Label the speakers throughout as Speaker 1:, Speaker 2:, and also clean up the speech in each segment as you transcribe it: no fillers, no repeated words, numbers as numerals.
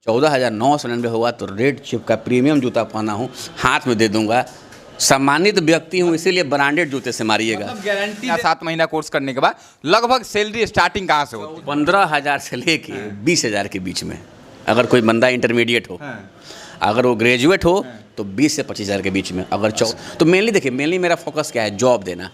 Speaker 1: 14,999 हुआ तो red chip का प्रीमियम जूता पहना हूँ, हाथ में दे दूंगा। सम्मानित व्यक्ति हूँ, इसीलिए ब्रांडेड जूते से मारिएगा।
Speaker 2: मतलब गारंटी 7 महीना कोर्स करने के बाद लगभग सैलरी स्टार्टिंग कहाँ से होती है?
Speaker 1: 15,000 से लेके 20,000 के बीच में, अगर कोई बंदा इंटरमीडिएट हो। अगर वो ग्रेजुएट हो तो 20 से 25,000 के बीच में। अगर तो मेनली देखिए, मेनली मेरा फोकस क्या है, जॉब देना।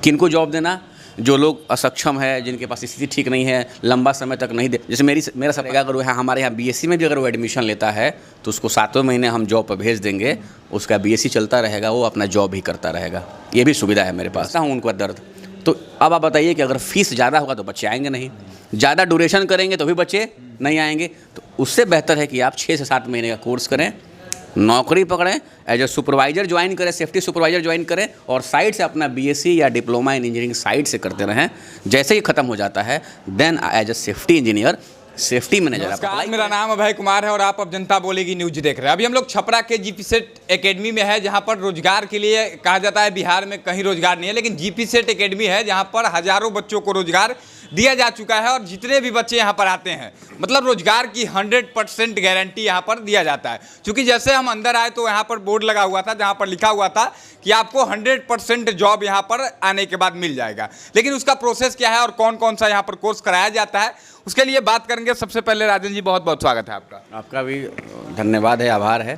Speaker 1: किनको जॉब देना? जो लोग असक्षम है, जिनके पास स्थिति ठीक नहीं है, लंबा समय तक नहीं दे, जैसे मेरा सपना, अगर वो हमारे यहाँ बीएससी में भी अगर वो एडमिशन लेता है तो उसको 7वें महीने हम जॉब पर भेज देंगे, उसका बीएससी चलता रहेगा, वो अपना जॉब भी करता रहेगा। ये भी सुविधा है मेरे पास। हूँ उनका दर्द। तो अब आप बताइए कि अगर फीस ज़्यादा होगा तो बच्चे आएंगे नहीं, ज़्यादा ड्यूरेशन करेंगे तो भी बच्चे नहीं आएंगे। तो उससे बेहतर है कि आप 6 से 7 महीने का कोर्स करें, नौकरी पकड़ें, एज ए सुपरवाइजर ज्वाइन करें, सेफ्टी सुपरवाइजर ज्वाइन करें, और साइड से अपना बीएससी या डिप्लोमा इन इंजीनियरिंग साइड से करते रहें। जैसे ही ख़त्म हो जाता है, then as a safety engineer, safety manager.
Speaker 2: नमस्कार, मेरा नाम अभय कुमार है और आप अब जनता बोलेगी न्यूज देख रहे हैं। अभी हम लोग छपरा के जीपी सेट एकेडमी में है, जहां पर रोजगार के लिए कहा जाता है बिहार में कहीं रोजगार नहीं है, लेकिन जीपी सेट एकेडमी है जहां पर हजारों बच्चों को रोजगार दिया जा चुका है। और जितने भी बच्चे यहाँ पर आते हैं, मतलब रोजगार की 100% गारंटी यहाँ पर दिया जाता है। क्योंकि जैसे हम अंदर आए तो यहाँ पर बोर्ड लगा हुआ था जहाँ पर लिखा हुआ था कि आपको 100% जॉब यहाँ पर आने के बाद मिल जाएगा। लेकिन उसका प्रोसेस क्या है और कौन कौन सा यहाँ पर कोर्स कराया जाता है, उसके लिए बात करेंगे। सबसे पहले राजन जी, बहुत बहुत स्वागत है आपका।
Speaker 1: आपका भी धन्यवाद है, आभार है।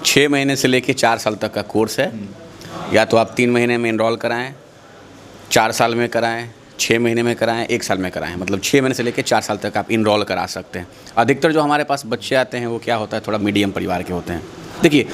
Speaker 1: 6 महीने से लेकर 4 साल तक का कोर्स है। या तो आप 3 महीने में इनरोल कराएं, 4 साल में कराएं, 6 महीने में कराएं, 1 साल में कराएं। मतलब 6 महीने से लेकर 4 साल तक आप इनरोल करा सकते हैं। अधिकतर जो हमारे पास बच्चे आते हैं वो क्या होता है, थोड़ा मीडियम परिवार के होते हैं। देखिए,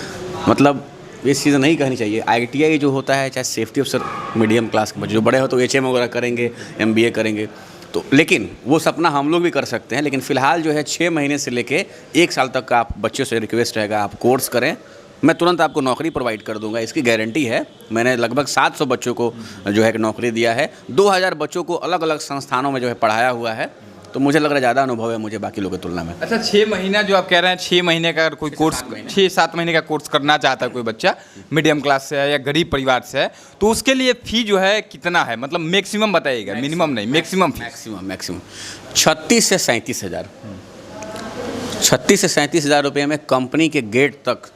Speaker 1: मतलब ये चीज़ नहीं कहनी चाहिए। ITI जो होता है, चाहे सेफ्टी अफसर, मीडियम क्लास के बच्चे, जो बड़े हो तो HM वगैरह करेंगे, MBA करेंगे, तो लेकिन वो सपना हम लोग भी कर सकते हैं। लेकिन फ़िलहाल जो है 6 महीने से लेके 1 साल तक का आप बच्चों से रिक्वेस्ट रहेगा, आप कोर्स करें, मैं तुरंत आपको नौकरी प्रोवाइड कर दूंगा, इसकी गारंटी है। मैंने लगभग 700 बच्चों को जो है नौकरी दिया है, 2000 बच्चों को अलग अलग संस्थानों में जो है पढ़ाया हुआ है। तो मुझे लग रहा है ज़्यादा अनुभव है मुझे बाकी लोगों की तुलना में।
Speaker 2: अच्छा, 6 महीना जो आप कह रहे हैं, 6 महीने का अगर कोई कोर्स, 6-7 महीने का कोर्स करना चाहता है कोई बच्चा, मीडियम क्लास से है या गरीब परिवार से है, तो उसके लिए फ़ी जो है कितना है? मतलब मैक्सिमम बताइएगा, मिनिमम नहीं, मैक्सिमम।
Speaker 1: 36 से 37 हज़ार, 36 से 37 हज़ार रुपये में कंपनी के गेट तक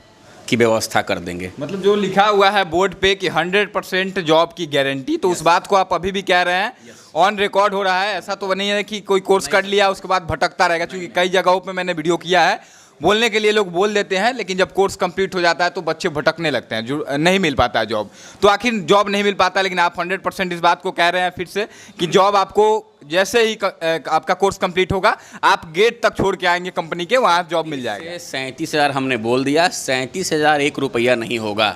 Speaker 1: की व्यवस्था कर देंगे।
Speaker 2: मतलब जो लिखा हुआ है बोर्ड पे कि 100% जॉब की गारंटी, तो उस बात को आप अभी भी कह रहे हैं, ऑन रिकॉर्ड हो रहा है। ऐसा तो नहीं है कि कोई कोर्स कर लिया उसके बाद भटकता रहेगा। क्योंकि कई जगहों पे मैंने वीडियो किया है, बोलने के लिए लोग बोल देते हैं, लेकिन जब कोर्स कंप्लीट हो जाता है तो बच्चे भटकने लगते हैं, जो नहीं मिल पाता है जॉब। तो आखिर जॉब नहीं मिल पाता, लेकिन आप 100% इस बात को कह रहे हैं फिर से कि जॉब आपको जैसे ही आपका कोर्स कंप्लीट होगा, आप गेट तक छोड़ के आएंगे कंपनी के, वहाँ जॉब मिल जाएगा।
Speaker 1: 37 हज़ार हमने बोल दिया, 37,000 1 रुपया नहीं होगा।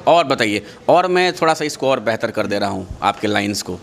Speaker 1: और बताइए, और मैं थोड़ा सा इसको और बेहतर कर दे रहा हूँ आपके लाइन्स को।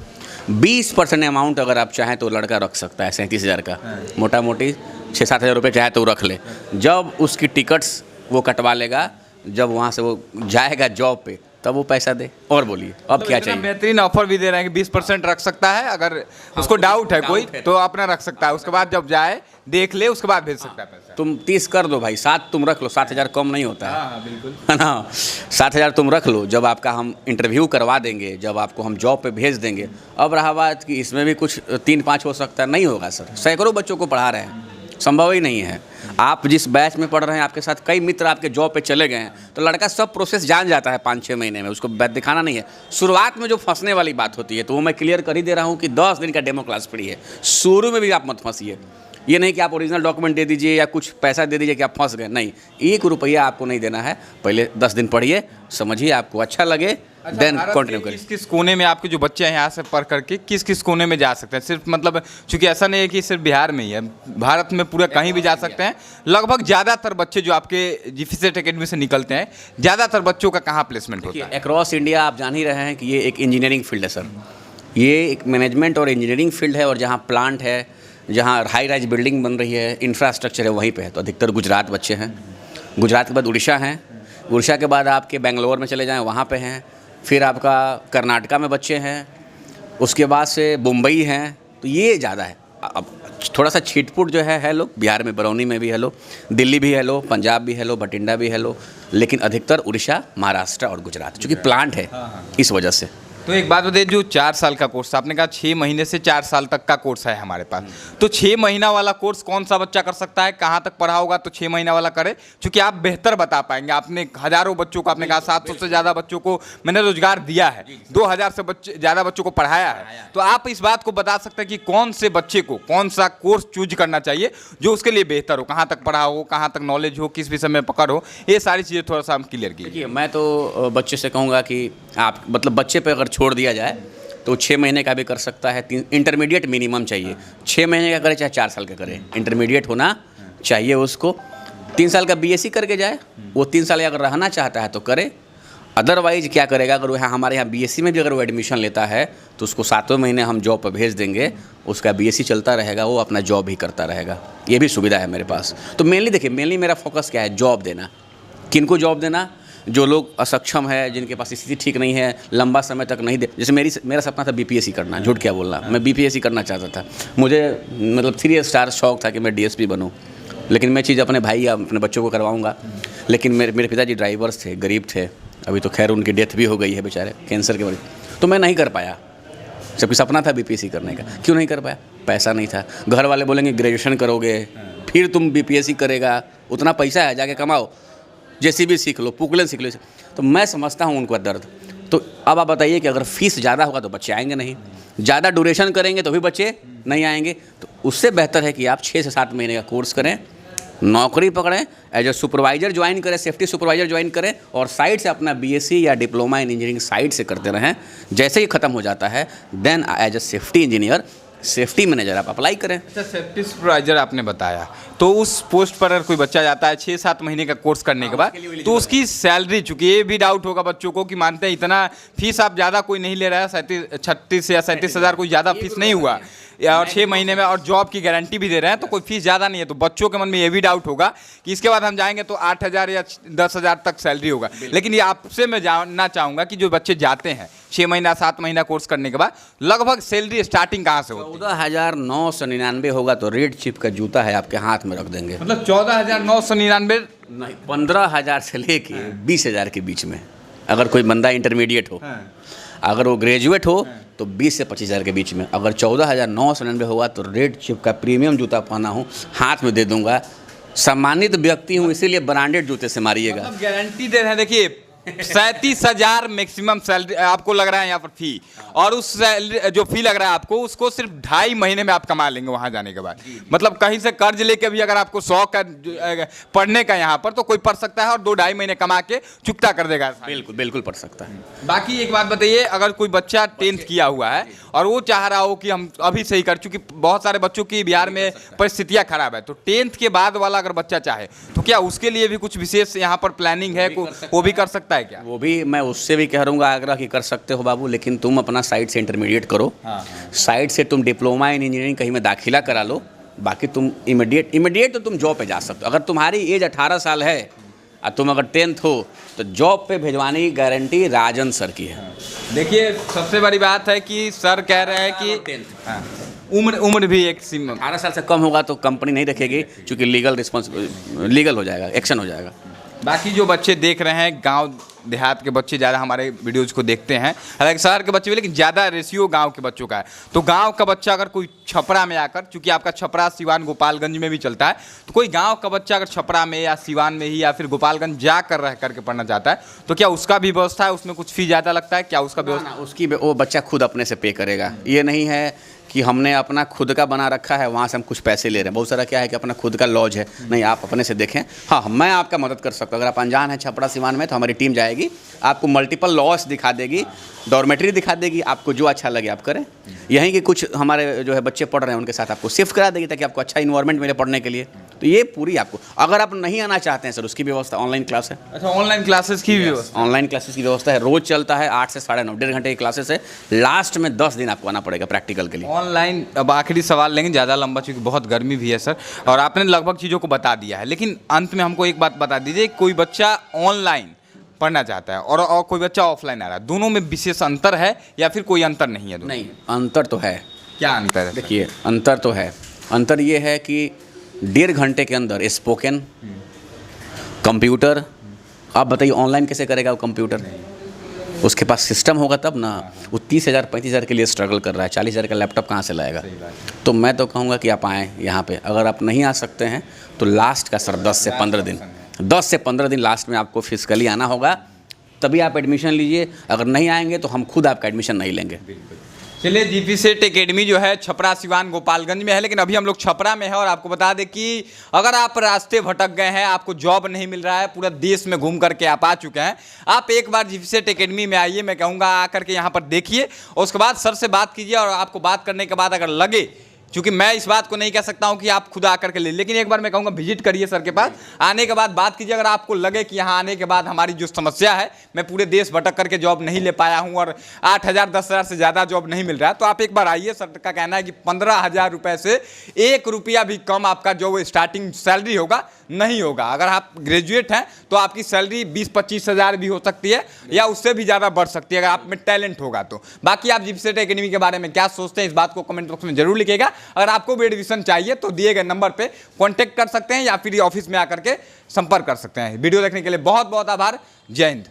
Speaker 1: 20% अमाउंट अगर आप चाहें तो लड़का रख सकता है 37,000 का, मोटा मोटी 6-7 हज़ार रुपये चाहे तो रख ले। जब उसकी टिकट्स वो कटवा लेगा, जब वहाँ से वो जाएगा जॉब पे, तब वो पैसा दे। और बोलिए अब
Speaker 2: तो
Speaker 1: क्या चाहिए?
Speaker 2: बेहतरीन ऑफर भी दे रहे हैं कि 20% रख सकता है, अगर उसको डाउट है कोई तो अपना रख सकता है। उसके बाद जब जाए देख ले, उसके बाद भेज सकता है पैसा।
Speaker 1: तुम 30 कर दो भाई, 7 तुम रख लो, 7,000 कम नहीं होता है।
Speaker 2: हाँ, बिल्कुल,
Speaker 1: है ना। 7,000 तुम रख लो, जब आपका हम इंटरव्यू करवा देंगे, जब आपको हम जॉब पे भेज देंगे। अब रहा बात कि इसमें भी कुछ 3-5 हो सकता है, नहीं होगा सर। सैकड़ों बच्चों को पढ़ा रहे हैं, संभव ही नहीं है। आप जिस बैच में पढ़ रहे हैं, आपके साथ कई मित्र आपके जॉब पे चले गए हैं, तो लड़का सब प्रोसेस जान जाता है 5-6 महीने में, उसको बैच दिखाना नहीं है। शुरुआत में जो फंसने वाली बात होती है, तो वो मैं क्लियर कर ही दे रहा हूँ कि 10 दिन का डेमो क्लास फ्री है। शुरू में भी आप मत फंसिए। ये नहीं कि आप ओरिजिनल डॉक्यूमेंट दे दीजिए या कुछ पैसा दे दीजिए कि आप फंस गए, नहीं। 1 रुपया आपको नहीं देना है। पहले 10 दिन पढ़िए, समझिए, आपको अच्छा लगे, देन कंटिन्यू करिए।
Speaker 2: किस किस कोने में आपके जो बच्चे हैं यहाँ से पढ़ करके किस किस कोने में जा सकते हैं? सिर्फ मतलब चूंकि ऐसा नहीं है कि सिर्फ बिहार में ही है, भारत में पूरा कहीं भी जा सकते हैं। लगभग ज़्यादातर बच्चे जो आपके जीपी सेट एकेडमी से निकलते हैं, ज़्यादातर बच्चों का कहाँ प्लेसमेंट होता है?
Speaker 1: अक्रॉस इंडिया आप जान ही रहे हैं कि ये एक इंजीनियरिंग फील्ड है सर। ये एक मैनेजमेंट और इंजीनियरिंग फील्ड है, और जहाँ प्लांट है, जहाँ हाई राइज बिल्डिंग बन रही है, इंफ्रास्ट्रक्चर है, वहीं पे है। तो अधिकतर गुजरात बच्चे हैं, गुजरात के बाद उड़ीसा हैं, उड़ीसा के बाद आपके बेंगलोर में चले जाएं, वहाँ पे हैं। फिर आपका कर्नाटका में बच्चे हैं, उसके बाद से मुंबई हैं। तो ये ज़्यादा है। अब थोड़ा सा छिटपुट जो है लोग, बिहार में बरौनी में भी है लो, दिल्ली भी है लो, पंजाब भी है लो, बठिंडा भी है लो, लेकिन अधिकतर उड़ीसा, महाराष्ट्र और गुजरात, चूँकि प्लांट है, इस वजह से।
Speaker 2: तो एक बात बताइए, जो 4 साल का कोर्स आपने कहा 6 महीने से 4 साल तक का कोर्स है हमारे पास, तो 6 महीना वाला कोर्स कौन सा बच्चा कर सकता है, कहाँ तक पढ़ा होगा तो 6 महीना वाला करे, क्योंकि आप बेहतर बता पाएंगे। आपने हज़ारों बच्चों को, आपने कहा 700 से ज़्यादा बच्चों को मैंने रोजगार दिया है, 2000 से ज़्यादा बच्चों को पढ़ाया है, तो आप इस बात को बता सकते हैं कि कौन से बच्चे को कौन सा कोर्स चूज करना चाहिए जो उसके लिए बेहतर हो, कहाँ तक पढ़ा हो, कहाँ तक नॉलेज हो, किस विषय में पकड़ हो, ये सारी चीज़ें थोड़ा सा हम क्लियर कीजिए।
Speaker 1: देखिए, मैं तो बच्चे से कहूँगा कि आप मतलब बच्चे पे अगर छोड़ दिया जाए तो 6 महीने का भी कर सकता है। इंटरमीडिएट मिनिमम चाहिए, 6 महीने का करे चाहे 4 साल का करे, इंटरमीडिएट होना चाहिए उसको। 3 साल का बीएससी करके जाए, वो 3 साल अगर रहना चाहता है तो करे। अदरवाइज क्या करेगा, अगर वो हमारे यहाँ बीएससी में भी अगर वो एडमिशन लेता है तो उसको 7वें महीने हम जॉब पर भेज देंगे, उसका बीएससी चलता रहेगा, वो अपना जॉब ही करता रहेगा। ये भी सुविधा है मेरे पास। तो मेनली देखिए, मेनली मेरा फोकस क्या है, जॉब देना। किनको जॉब देना? जो लोग असक्षम है, जिनके पास स्थिति ठीक नहीं है, लंबा समय तक नहीं दे, जैसे मेरा सपना था बीपीएससी करना, झूठ क्या बोलना, मैं बीपीएससी करना चाहता था। मुझे मतलब 3 स्टार शौक था कि मैं डीएसपी बनूं, लेकिन मैं चीज़ अपने भाई या अपने बच्चों को करवाऊंगा। लेकिन मेरे पिताजी ड्राइवर्स थे, गरीब थे, अभी तो खैर उनकी डेथ भी हो गई है बेचारे कैंसर के वजह, तो मैं नहीं कर पाया। जबकि सपना था बीपीएससी करने का, क्यों नहीं कर पाया? पैसा नहीं था। घर वाले बोलेंगे ग्रेजुएशन करोगे फिर तुम बीपीएससी करेगा, उतना पैसा है, जाके कमाओ, जेसीबी सीख लो, पुकलन सीख लो। तो मैं समझता हूँ उनका दर्द। तो अब आप बताइए कि अगर फीस ज़्यादा होगा तो बच्चे आएंगे नहीं, ज़्यादा ड्यूरेशन करेंगे तो भी बच्चे नहीं आएंगे। तो उससे बेहतर है कि आप 6 से 7 महीने का कोर्स करें, नौकरी पकड़ें, एज ए सुपरवाइजर ज्वाइन करें, सेफ्टी सुपरवाइजर ज्वाइन करें, और साइड से अपना बीएससी या डिप्लोमा इन इंजीनियरिंग साइड से करते रहें। जैसे ही ख़त्म हो जाता है then as a safety engineer, safety manager आप अप्लाई करें।
Speaker 2: अच्छा, सेफ्टी सुपरवाइजर आपने बताया, तो उस पोस्ट पर अगर कोई बच्चा जाता है 6-7 महीने का कोर्स करने के बाद, तो उसकी सैलरी, चूंकि ये भी डाउट होगा बच्चों को कि मानते हैं इतना फीस आप ज़्यादा कोई नहीं ले रहा है, 36 या 37 हज़ार कोई ज़्यादा फीस नहीं हुआ, और 6 महीने में और जॉब की गारंटी भी दे रहे हैं, तो कोई फीस ज़्यादा नहीं है। तो बच्चों के मन में ये भी डाउट होगा कि इसके बाद हम जाएंगे तो 8,000 या 10,000 तक सैलरी होगा। लेकिन ये आपसे मैं जानना चाहूँगा कि जो बच्चे जाते हैं 6 महीना 7 महीना कोर्स करने के बाद, लगभग सैलरी स्टार्टिंग कहाँ से होती है?
Speaker 1: 14,999 होगा तो रेड चिप का जूता है आपके हाथ में रख देंगे।
Speaker 2: मतलब 14,999
Speaker 1: नहीं, 15,000 से लेके 20,000 के बीच में। अगर कोई बंदा इंटरमीडिएट हो, अगर वो ग्रेजुएट हो तो 20 से 25,000 के बीच में। अगर 14,999 होगा तो रेड चिप का प्रीमियम जूता पहना हूँ, हाथ में दे दूंगा। सम्मानित व्यक्ति हूँ, इसीलिए ब्रांडेड जूते से मारिएगा।
Speaker 2: मतलब गारंटी दे रहे हैं। देखिए 37,000 मैक्सिमम सैलरी आपको लग रहा है यहाँ पर फी, और उस जो फी लग रहा है आपको, उसको सिर्फ 2.5 महीने में आप कमा लेंगे वहाँ जाने के बाद। मतलब कहीं से कर्ज लेके भी अगर आपको शौक है पढ़ने का यहाँ पर, तो कोई पढ़ सकता है और 2-2.5 महीने कमा के चुकता कर देगा।
Speaker 1: बिल्कुल बिल्कुल पढ़ सकता है।
Speaker 2: बाकी एक बात बताइए, अगर कोई बच्चा 10th किया हुआ है और वो चाह रहा हो कि हम अभी सही कर, चूंकि बहुत सारे बच्चों की बिहार में परिस्थितियाँ खराब है, तो 10th के बाद वाला अगर बच्चा चाहे तो क्या उसके लिए भी कुछ विशेष यहाँ पर प्लानिंग है, वो भी कर सकता है क्या?
Speaker 1: वो भी मैं उससे भी कह रहूँगा आग्रह कि कर सकते हो बाबू, लेकिन तुम अपना साइड से इंटरमीडिएट करो। साइड से तुम डिप्लोमा इन इंजीनियरिंग कहीं में दाखिला करा लो। बाकी तुम इमीडिएट तो तुम जॉब पे जा सकते हो। अगर तुम्हारी एज 18 साल है और तुम अगर 10th हो तो जॉब पे भेजवाने की गारंटी राजन सर की है।
Speaker 2: देखिए सबसे बड़ी बात है कि सर कह रहे हैं कि उम्र भी एक सीमा,
Speaker 1: 18 साल से कम होगा तो कंपनी नहीं रखेगी, क्योंकि लीगल हो जाएगा, एक्शन हो जाएगा।
Speaker 2: बाकी जो बच्चे देख रहे हैं, गांव देहात के बच्चे ज़्यादा हमारे वीडियोज को देखते हैं, हालांकि शहर के बच्चे भी, लेकिन ज़्यादा रेशियो गांव के बच्चों का है। तो गांव का बच्चा अगर कोई छपरा में आकर, चूंकि आपका छपरा सिवान गोपालगंज में भी चलता है, तो कोई गांव का बच्चा अगर छपरा में या सिवान में ही या फिर गोपालगंज जाकर रह करके पढ़ना चाहता है, तो क्या उसका भी व्यवस्था है? उसमें कुछ फी ज़्यादा लगता है क्या? उसका व्यवस्था
Speaker 1: उसकी वो बच्चा खुद अपने से पे करेगा। ये नहीं है कि हमने अपना खुद का बना रखा है, वहाँ से हम कुछ पैसे ले रहे हैं। बहुत सारा क्या है कि अपना खुद का लॉज है, नहीं, आप अपने से देखें। हाँ, मैं आपका मदद कर सकता हूँ। अगर आप अनजान हैं छपरा सिवान में, तो हमारी टीम जाएगी, आपको मल्टीपल लॉज दिखा देगी, डॉर्मेटरी दिखा देगी, आपको जो अच्छा लगे आप करें। यहीं के कुछ हमारे जो है बच्चे पढ़ रहे हैं, उनके साथ आपको शिफ्ट करा देगी, ताकि आपको अच्छा इन्वायरमेंट मिले पढ़ने के लिए। तो ये पूरी आपको, अगर आप नहीं आना चाहते हैं सर, उसकी व्यवस्था ऑनलाइन क्लास है।
Speaker 2: अच्छा, ऑनलाइन क्लासेस की व्यवस्था?
Speaker 1: ऑनलाइन क्लासेस की व्यवस्था है, रोज चलता है 8 से 9:30, 1.5 घंटे की क्लासेस है। लास्ट में 10 दिन आपको आना पड़ेगा प्रैक्टिकल के लिए
Speaker 2: ऑनलाइन। अब आखिरी सवाल लेंगे, ज़्यादा लंबा, चूँकि बहुत गर्मी भी है सर, और आपने लगभग चीज़ों को बता दिया है, लेकिन अंत में हमको एक बात बता दीजिए, कोई बच्चा ऑनलाइन पढ़ना चाहता है और कोई बच्चा ऑफलाइन आ रहा है, दोनों में विशेष अंतर है या फिर कोई अंतर नहीं है?
Speaker 1: नहीं, अंतर तो है।
Speaker 2: क्या अंतर है?
Speaker 1: देखिए, अंतर तो है। अंतर ये है कि 1.5 घंटे के अंदर स्पोकन, कंप्यूटर, आप बताइए ऑनलाइन कैसे करेगा वो कंप्यूटर? उसके पास सिस्टम होगा तब ना। वो 30,000 35,000 के लिए स्ट्रगल कर रहा है, 40,000 का लैपटॉप कहाँ से लाएगा? तो मैं तो कहूँगा कि आप आएँ यहाँ पे। अगर आप नहीं आ सकते हैं तो लास्ट का सर 10 से 15 दिन, 10 से 15 दिन लास्ट में आपको फिजिकली आना होगा, तभी आप एडमिशन लीजिए। अगर नहीं आएंगे तो हम खुद आपका एडमिशन नहीं लेंगे।
Speaker 2: चलिए, जीपी सेट एकेडमी जो है छपरा, सिवान, गोपालगंज में है, लेकिन अभी हम लोग छपरा में है। और आपको बता दें कि अगर आप रास्ते भटक गए हैं, आपको जॉब नहीं मिल रहा है, पूरा देश में घूम करके आप आ चुके हैं, आप एक बार जीपी सेट एकेडमी में आइए। मैं कहूँगा आकर के यहाँ पर देखिए और उसके बाद सर से बात कीजिए। और आपको बात करने के बाद अगर लगे, क्योंकि मैं इस बात को नहीं कह सकता हूं कि आप खुद आकर के ले, लेकिन एक बार मैं कहूँगा विजिट करिए सर के पास। आने के बाद बात कीजिए। अगर आपको लगे कि यहाँ आने के बाद हमारी जो समस्या है, मैं पूरे देश भटक करके जॉब नहीं ले पाया हूँ और 8,000 10,000 से ज़्यादा जॉब नहीं मिल रहा है, तो आप एक बार आइए। सर का कहना है कि 15,000 रुपये से 1 रुपया भी कम आपका जो स्टार्टिंग सैलरी होगा नहीं होगा। अगर आप ग्रेजुएट हैं तो आपकी सैलरी 20-25 हज़ार भी हो सकती है या उससे भी ज़्यादा बढ़ सकती है, अगर आप में टैलेंट होगा तो। बाकी आप जीपी सेट एकेडमी के बारे में क्या सोचते हैं, इस बात को कमेंट बॉक्स में जरूर लिखिएगा। अगर आपको भी एडमिशन चाहिए तो दिए गए नंबर पे कांटेक्ट कर सकते हैं या फिर ऑफिस में आकर के संपर्क कर सकते हैं। वीडियो देखने के लिए बहुत बहुत आभार। जय हिंद।